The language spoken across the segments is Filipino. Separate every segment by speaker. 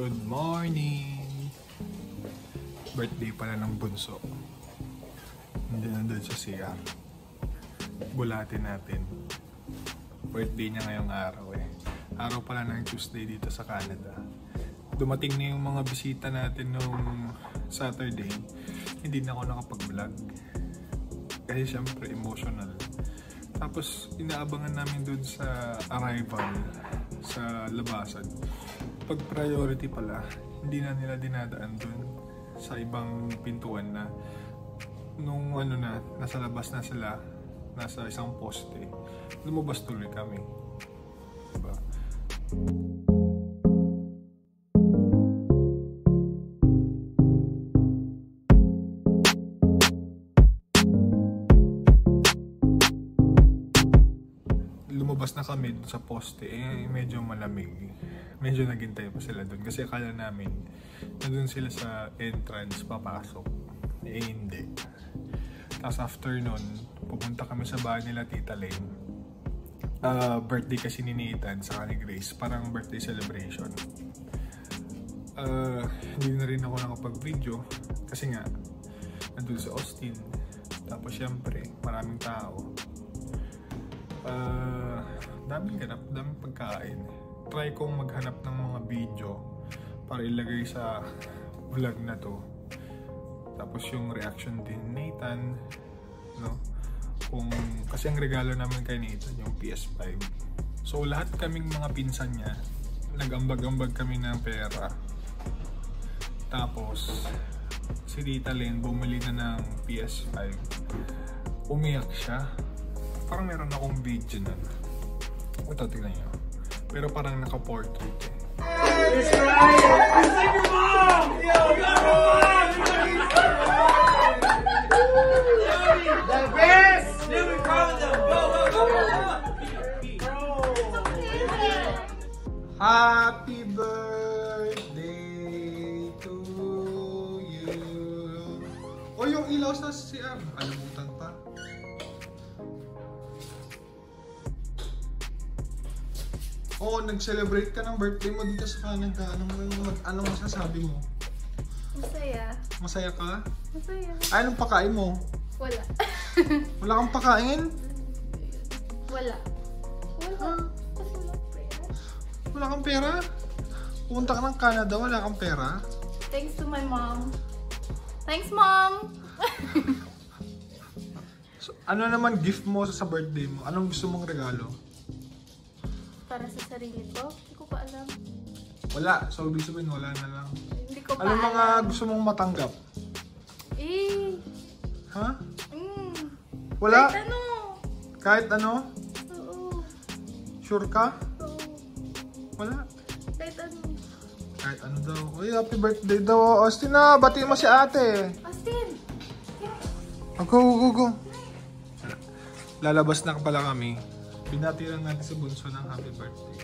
Speaker 1: Good morning! Birthday pala ng bunso. Hindi nandun sa CR. Bulatin natin. Birthday niya ngayong araw eh. Araw pala ng Tuesday dito sa Canada. Dumating na yung mga bisita natin nung Saturday. Hindi na ako nakapag-vlog. Kasi syempre emotional. Tapos inaabangan namin dun sa arrival sa labasan. Pag priority pala, hindi na nila dinadaan dun sa ibang pintuan na nung nasa labas na sila, nasa isang poste, lumabas tuloy kami. Diba? Lumabas na kami sa poste, medyo malamig. Medyo naghintay pa sila doon kasi akala namin nandun sila sa entrance papasok. Hindi. Tapos after nun, pupunta kami sa bahay nila Tita Lane. Birthday kasi ni Nathan sa ni Grace, parang birthday celebration. Hindi na rin ako nakapag-video kasi nga nandun sa Austin. Tapos syempre, maraming tao. Daming ganap, daming pagkain. Try kong maghanap ng mga video para ilagay sa vlog na to. Tapos yung reaction din ni Nathan, no? Kasi ang regalo namin kay Nathan yung PS5. So lahat kaming mga pinsan niya, nag-ambag-ambag kami ng pera. Tapos si Tita Lynn bumili na ng PS5. Umiyak siya. Parang meron akong video na. Ito, tignan niyo. Pero parang naka-portrait eh.
Speaker 2: It's right! It's like your mom! Yo, your mom! The best! Then we call them. Go, go, go, go!
Speaker 1: Happy birthday to you. O yung ilaw sa CR. Alimutan pa. Oo, nag-celebrate ka ng birthday mo dito sa Canada. Anong masasabi mo?
Speaker 3: Masaya.
Speaker 1: Masaya ka?
Speaker 3: Masaya.
Speaker 1: Ay, anong pakain mo?
Speaker 3: Wala.
Speaker 1: Wala kang pakain?
Speaker 3: Wala. Wala. Kasi walang pera.
Speaker 1: Wala kang pera? Pumunta ka ng Canada, wala kang pera?
Speaker 3: Thanks to my mom. Thanks, Mom!
Speaker 1: So, ano naman gift mo sa birthday mo? Anong gusto mong regalo?
Speaker 3: Para sa sarili ko? Hindi ko pa alam.
Speaker 1: Wala. So, ibig sabihin, wala na lang.
Speaker 3: Hindi ko pa
Speaker 1: Anong
Speaker 3: alam.
Speaker 1: mga gusto mong matanggap? Ha? Wala?
Speaker 3: Kahit ano.
Speaker 1: Kahit ano?
Speaker 3: Oo.
Speaker 1: Sure ka?
Speaker 3: Oo.
Speaker 1: Wala.
Speaker 3: Kahit ano.
Speaker 1: Kahit ano daw. Uy, happy birthday daw. Austin na, batiin mo si ate.
Speaker 3: Austin!
Speaker 1: Go. Lalabas na pala kami. Binati lang natin sa bunso ng happy birthday.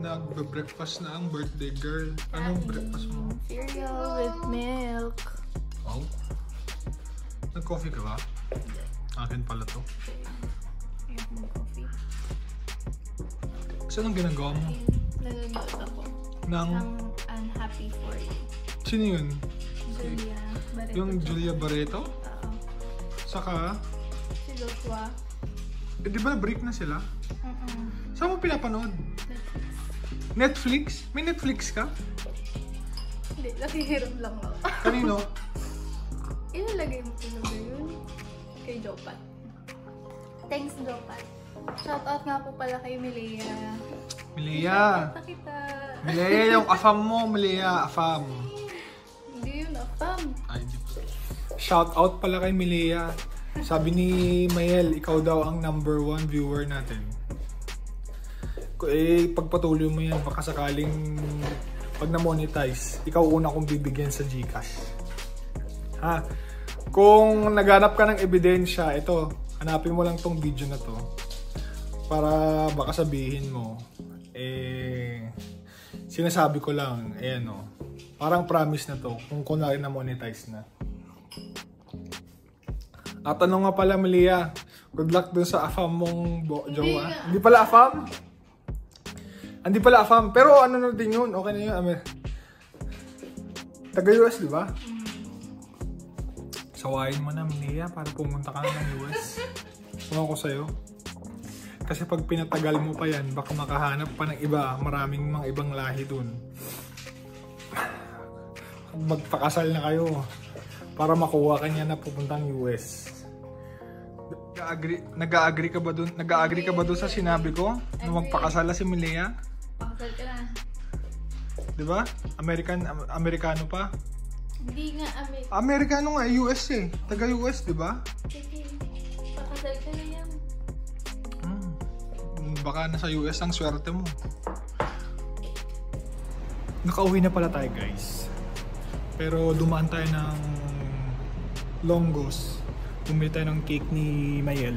Speaker 1: Nagbe-breakfast na ang birthday girl. Anong breakfast mo?
Speaker 3: Cereal with milk.
Speaker 1: Oh? Nag-coffee ka ba?
Speaker 3: Hindi.
Speaker 1: Akin pala to.
Speaker 3: Ayoko mag-coffee.
Speaker 1: So, anong ginagawa mo?
Speaker 3: Nanonood ako.
Speaker 1: Ng
Speaker 3: I'm happy for you.
Speaker 1: Sino yun?
Speaker 3: Julia Barreto.
Speaker 1: Yung Julia Barreto?
Speaker 3: Oo.
Speaker 1: Saka?
Speaker 3: Si Joshua.
Speaker 1: Di ba break na sila? Saan mo pinapanood?
Speaker 3: Netflix.
Speaker 1: Netflix? May Netflix ka?
Speaker 3: Hindi, nakihiram lang ako.
Speaker 1: Kanino?
Speaker 3: Ilalagay mo talaga yun. Kay Jopat. Thanks, Jopat. Shoutout nga po pala kay Milea.
Speaker 1: Milea!
Speaker 3: Nakita kita.
Speaker 1: Milea, yung afam mo, Milea, afam.
Speaker 3: Hindi yun, afam.
Speaker 1: Ay, di po. Shoutout pala kay Milea. Sabi ni Mayel, ikaw daw ang #1 viewer natin. Pagpatuloy mo yan, baka sakaling pag na-monetize, ikaw una kong bibigyan sa GCash. Ha? Kung naghanap ka ng ebidensya, ito, hanapin mo lang tong video na to. Para baka sabihin mo, sinasabi ko lang, parang promise na to, kung kunwari na-monetize na. At ano nga pala, Malia, good luck dun sa afam mong jowa. Hindi pala afam? Hindi pala fam. Pero ano na din yun. Okay na yun. Taga-US, di ba? Sawayin mo na, Mia, para pumunta ka na ng US. Sumawa ko sa'yo. Kasi pag pinatagal mo pa yan, baka makahanap pa ng iba. Maraming mga ibang lahi dun. Magpakasal na kayo para makuha ka niya na pupuntang US. Nag-agree ka ba dun? Nag-agree ka ba dun sa sinabi ko? Na magpakasal na si Milea?
Speaker 3: Pakasal ka na.
Speaker 1: Diba? Amerikano pa?
Speaker 3: Hindi nga,
Speaker 1: Amerikano nga, US eh. Taga-US, diba?
Speaker 3: sige. Pakasal ka na yan.
Speaker 1: Baka nasa US ang swerte mo. Nakauwi na pala tayo, guys. Pero dumaan tayo ng Longo's. Bumili tayo ng cake ni Mayel.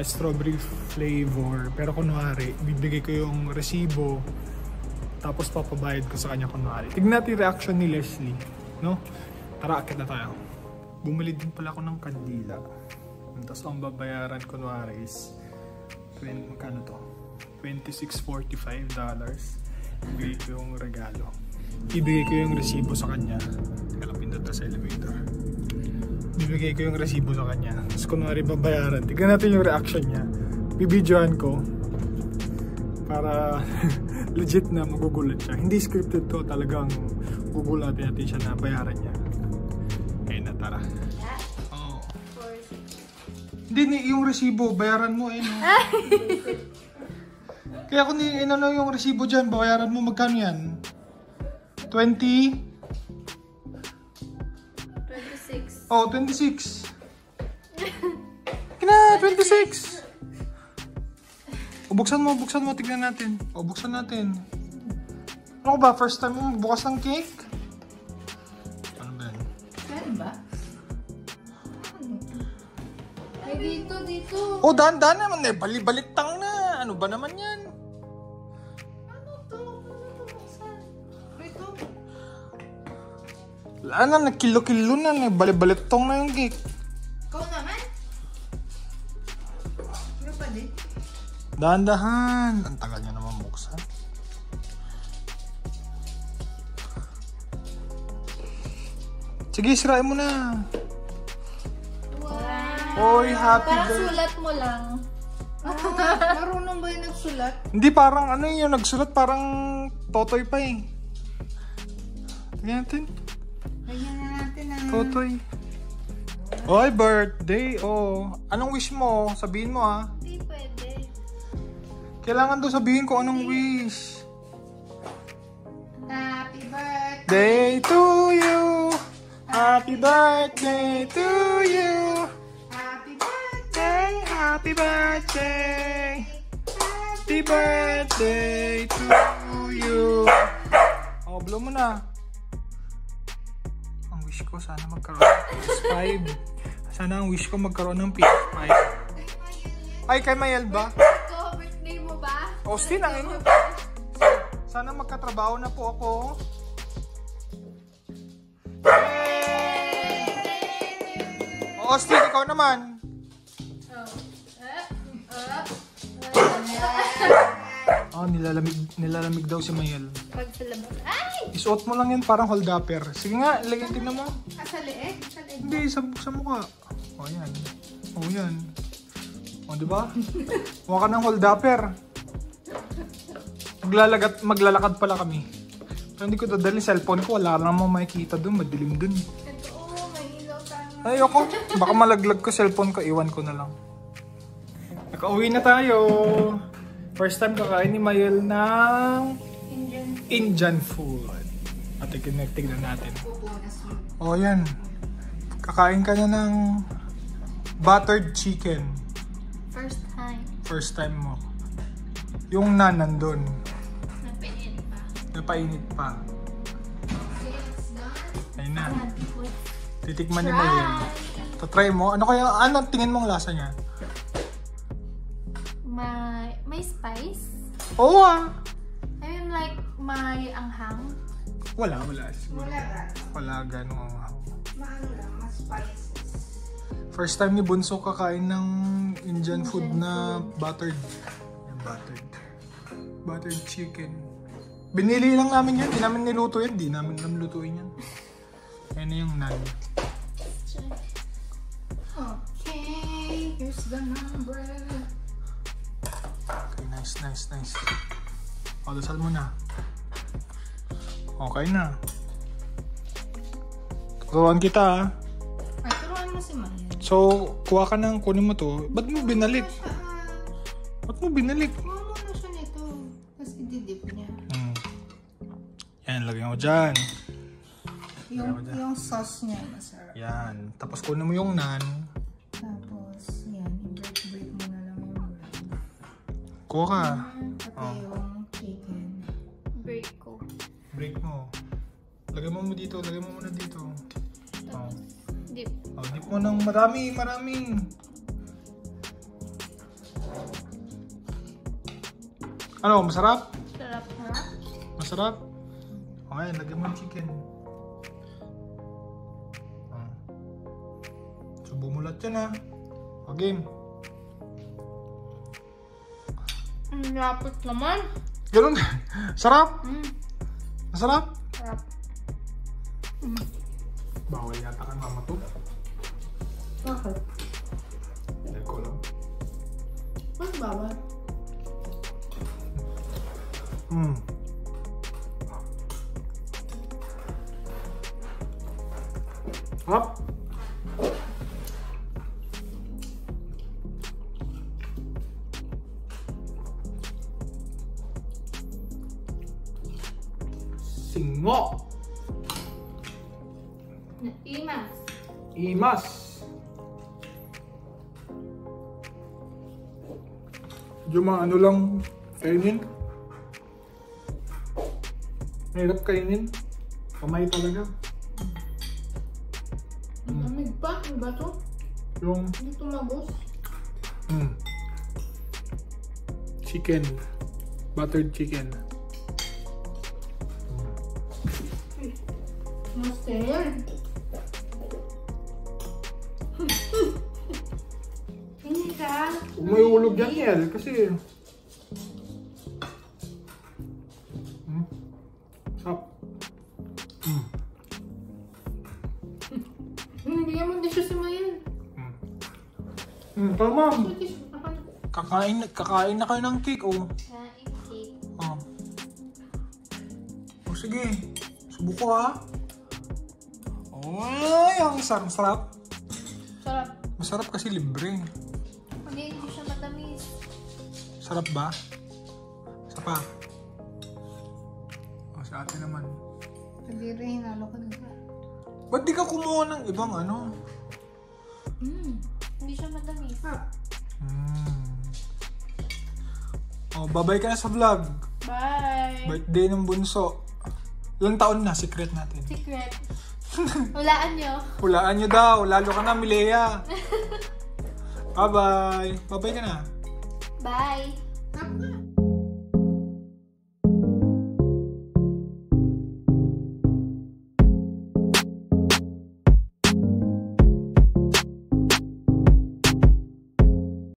Speaker 1: Strawberry flavor. Pero kunwari, bibigay ko yung resibo. Tapos papabayad ko sa kanya kunwari. Tignan natin yung reaction ni Leslie. No? Tara, akit na tayo. Bumili din pala ako ng kandila. Tapos ang babayaran kunwari is magkano to? $26.45. Ibigay ko yung regalo. Ibigay ko yung resibo sa kanya. Teka lang, pindot sa elevator. Bibigay ko yung resibo sa kanya. Tapos kunwari babayaran. Tignan natin yung reaction niya. Bibidyoan ko. Para legit na magugulat siya. Hindi scripted to. Talagang gugulatin natin siya na bayaran niya. Ayun na, tara. Oh. Hindi, yung resibo. Bayaran mo. Ayun. Kaya kung inano yung resibo dyan, bayaran mo. Magkano yan? 26. Oh, 26. Kina, 26. O, buksan mo, tignan natin. O, buksan natin. Ano ba? First time mo magbukas ng cake? Ano ba yan?
Speaker 3: Ano ba? Ay, dito.
Speaker 1: O, daan naman eh. Bali-baliktang na. Ano ba naman yan?
Speaker 3: Ano to? Ito.
Speaker 1: Wala na, nagkilo-kilo na. Bali-baliktong na yung cake.
Speaker 3: Ikaw naman? Ano pa din?
Speaker 1: Dahan-dahan. Ang tagal niya naman buksan. Sige, sirain mo na.
Speaker 3: Wow.
Speaker 1: Oy, happy
Speaker 3: Parang
Speaker 1: birthday.
Speaker 3: sulat mo lang.
Speaker 4: Marunong ba yung nagsulat?
Speaker 1: Hindi, parang ano yung nagsulat, parang totoy pa eh. Tingnan natin.
Speaker 4: Lagyan na natin na.
Speaker 1: Totoy. Oy, birthday. Oh. Anong wish mo? Sabihin mo ah.
Speaker 3: Hindi pwede.
Speaker 1: Kailangan daw sabihin ko anong wish.
Speaker 4: Happy birthday.
Speaker 1: Day to you. Happy birthday to you.
Speaker 4: Happy birthday.
Speaker 1: Happy birthday. Happy birthday to you. Oh, blow mo na. Ang wish ko sana magkaroon ng PS5. Sana ang wish ko magkaroon ng PS5. Ay, kay Mayel ba?
Speaker 3: Ito, birthday mo ba?
Speaker 1: O, still ang ino. Sana magkatrabaho na po ako. O, still, ikaw naman. Oh, nilalamig daw si Mayel.
Speaker 3: Pag sa labas. Ay!
Speaker 1: Isuot mo lang yan parang holdupper. Sige nga, ilagay, tignan mo.
Speaker 4: Sa leeg? Sa leeg.
Speaker 1: Hindi, sa mukha. O, yan. O, yan. O, diba? Mukha ka ng holdupper. Maglalakad pala kami. Pero hindi ko dadalhin cellphone ko. Wala namang makikita dun. Madilim dun.
Speaker 3: Ito, may ilaw tayo.
Speaker 1: Ayoko. Baka malaglag ko cellphone ko. Iwan ko na lang. Nakauwi na tayo. First time kakain ni Mayel ng Indian food. At tignan natin. O, yan. Kakain ka na ng buttered chicken.
Speaker 3: First time.
Speaker 1: First time mo. Yung nandun.
Speaker 3: Napainit pa.
Speaker 1: Napainit pa. Ayun na.
Speaker 3: Wait.
Speaker 1: Titikman ni Mayel. Try mo. Ano kaya? Ano tingin mong lasa niya?
Speaker 3: May spice?
Speaker 1: Oo ah.
Speaker 3: I mean like, may anghang?
Speaker 1: Wala. Siguro. Wala ganun ang
Speaker 4: Maano lang, mas spicy.
Speaker 1: first time ni Bunso kakain ng Indian food na buttered. Yan, buttered. Buttered chicken. Binili lang namin yan. Di namin niluto yan. Di namin lutuin yan. Ayan na yung naan.
Speaker 4: Okay, here's the number.
Speaker 1: Okay, nice. O, dasal mo na. Okay na. Turuan kita ha.
Speaker 4: Ay, turuan mo si Mayan.
Speaker 1: So, kuha ka ng kunin mo to. Ba't mo binalik? Ba't mo binalik?
Speaker 4: Kuha mo na siya nito. Tapos ididip niya.
Speaker 1: Yan, lagyan mo dyan.
Speaker 4: Yung sauce niya masarap.
Speaker 1: Yan. Tapos kunin mo yung naan.
Speaker 4: Tapos, yan. I-break mo na lang yung bread.
Speaker 1: Kuha ka.
Speaker 4: Pati yung chicken.
Speaker 3: Break ko.
Speaker 1: Break mo. Lagyan mo dito. Lagyan mo muna dito. Oh.
Speaker 3: Dip.
Speaker 1: Oh, dip mo ng maraming. Ano, masarap?
Speaker 3: Sarap.
Speaker 1: Masarap? Okay, lagyan mo ng chicken. Oh. So, bumulat yan ha. O, game.
Speaker 3: Lapot naman.
Speaker 1: Ganun. Sarap? Masarap?
Speaker 3: Sarap.
Speaker 1: Bawal yata kang mamato.
Speaker 4: Bakit?
Speaker 1: Hindi ko lang.
Speaker 4: Mas bawal.
Speaker 1: Hop. Singo. Imas. Yung mga ano lang kainin. Mahirap kainin. Kamay talaga.
Speaker 4: Lamig pa? Ano ba to?
Speaker 1: Yung
Speaker 4: Hindi tumabos.
Speaker 1: chicken. Buttered chicken.
Speaker 4: Master. Hindi ka.
Speaker 1: Huwag mo iulog yan, Niel, kasi... Sarap.
Speaker 4: Bigyan mo din siya si Mayan.
Speaker 1: Tama. Kakain na kayo ng cake, oh.
Speaker 3: Kain cake.
Speaker 1: Oh. Oh, sige. Subuko, ha. Ay, ang sarap.
Speaker 3: Sarap.
Speaker 1: Masarap kasi libre.
Speaker 3: Hindi siya matamis.
Speaker 1: Sarap ba? Isa pa. O, sa atin naman.
Speaker 4: Sabi rin, hinalo ko na ba?
Speaker 1: Ba't di ka kumuha ng ibang ano?
Speaker 3: Hindi siya matamis.
Speaker 1: Oh, babay ka na sa vlog.
Speaker 3: Bye!
Speaker 1: Birthday ng bunso. Ilang taon na? Secret natin.
Speaker 3: Secret. Hulaan nyo.
Speaker 1: Hulaan nyo daw. Lalo ka na, Milea. Bye-bye. Bye-bye ka na.
Speaker 3: Bye!
Speaker 4: Tama.